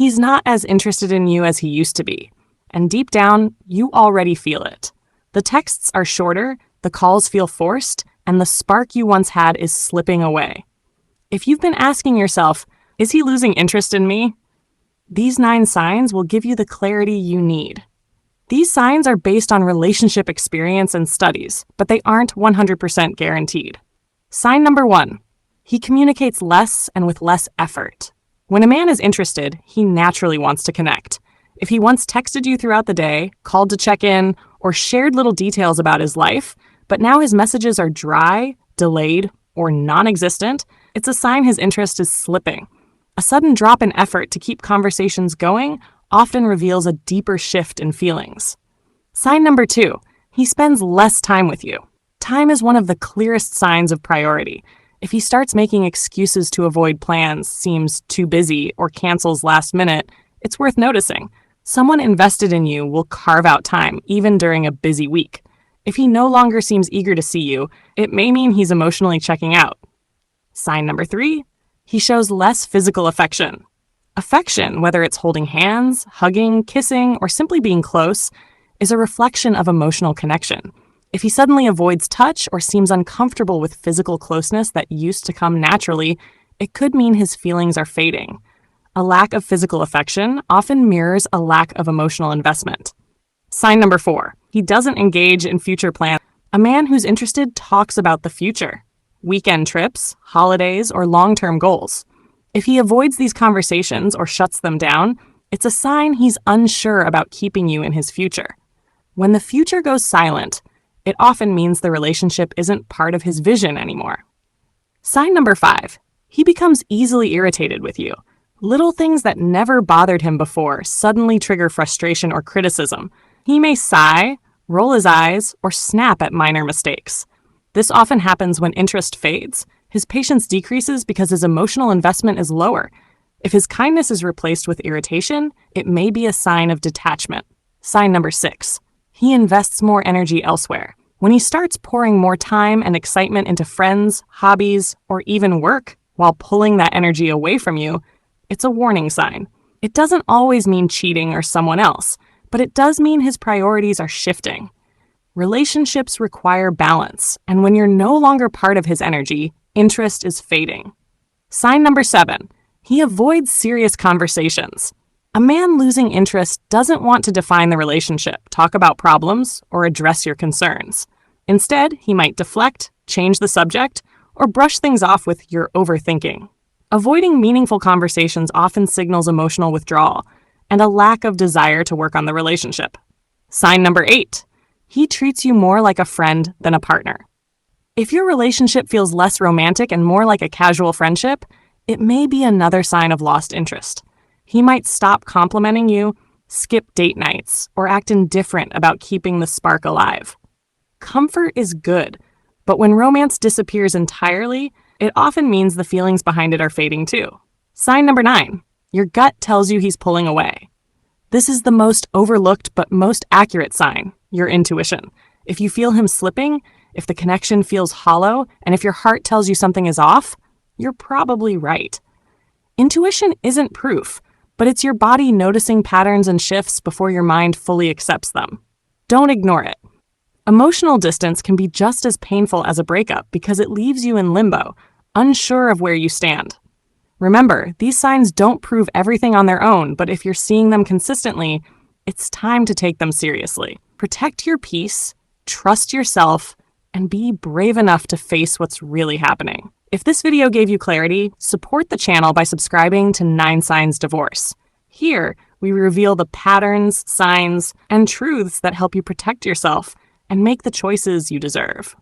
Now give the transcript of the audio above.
He's not as interested in you as he used to be, and deep down, you already feel it. The texts are shorter, the calls feel forced, and the spark you once had is slipping away. If you've been asking yourself, is he losing interest in me? These 9 signs will give you the clarity you need. These signs are based on relationship experience and studies, but they aren't 100% guaranteed. Sign number 1. He communicates less and with less effort. When a man is interested, he naturally wants to connect. If he once texted you throughout the day, called to check in, or shared little details about his life, but now his messages are dry, delayed, or non-existent, it's a sign his interest is slipping. A sudden drop in effort to keep conversations going often reveals a deeper shift in feelings. Sign number 2, he spends less time with you. Time is one of the clearest signs of priority. If he starts making excuses to avoid plans, seems too busy, or cancels last minute, it's worth noticing. Someone invested in you will carve out time, even during a busy week. If he no longer seems eager to see you, it may mean he's emotionally checking out. Sign number 3, he shows less physical affection. Affection, whether it's holding hands, hugging, kissing, or simply being close, is a reflection of emotional connection. If he suddenly avoids touch or seems uncomfortable with physical closeness that used to come naturally, it could mean his feelings are fading. A lack of physical affection often mirrors a lack of emotional investment. Sign number 4, he doesn't engage in future plans. A man who's interested talks about the future, weekend trips, holidays, or long-term goals. If he avoids these conversations or shuts them down, it's a sign he's unsure about keeping you in his future. When the future goes silent, it often means the relationship isn't part of his vision anymore. Sign number 5, he becomes easily irritated with you. Little things that never bothered him before suddenly trigger frustration or criticism. He may sigh, roll his eyes, or snap at minor mistakes. This often happens when interest fades. His patience decreases because his emotional investment is lower. If his kindness is replaced with irritation, it may be a sign of detachment. Sign number 6, he invests more energy elsewhere. When he starts pouring more time and excitement into friends, hobbies, or even work while pulling that energy away from you, it's a warning sign. It doesn't always mean cheating or someone else, but it does mean his priorities are shifting. Relationships require balance, and when you're no longer part of his energy, interest is fading. Sign number 7, he avoids serious conversations. A man losing interest doesn't want to define the relationship, talk about problems, or address your concerns. Instead, he might deflect, change the subject, or brush things off with "you're overthinking." Avoiding meaningful conversations often signals emotional withdrawal and a lack of desire to work on the relationship. Sign number 8, he treats you more like a friend than a partner. If your relationship feels less romantic and more like a casual friendship, it may be another sign of lost interest. He might stop complimenting you, skip date nights, or act indifferent about keeping the spark alive. Comfort is good, but when romance disappears entirely, it often means the feelings behind it are fading too. Sign number 9, your gut tells you he's pulling away. This is the most overlooked but most accurate sign, your intuition. If you feel him slipping, if the connection feels hollow, and if your heart tells you something is off, you're probably right. Intuition isn't proof, but it's your body noticing patterns and shifts before your mind fully accepts them. Don't ignore it. Emotional distance can be just as painful as a breakup because it leaves you in limbo, unsure of where you stand. Remember, these signs don't prove everything on their own, but if you're seeing them consistently, it's time to take them seriously. Protect your peace, trust yourself, and be brave enough to face what's really happening. If this video gave you clarity, support the channel by subscribing to 9 Signs Divorce. Here, we reveal the patterns, signs, and truths that help you protect yourself and make the choices you deserve.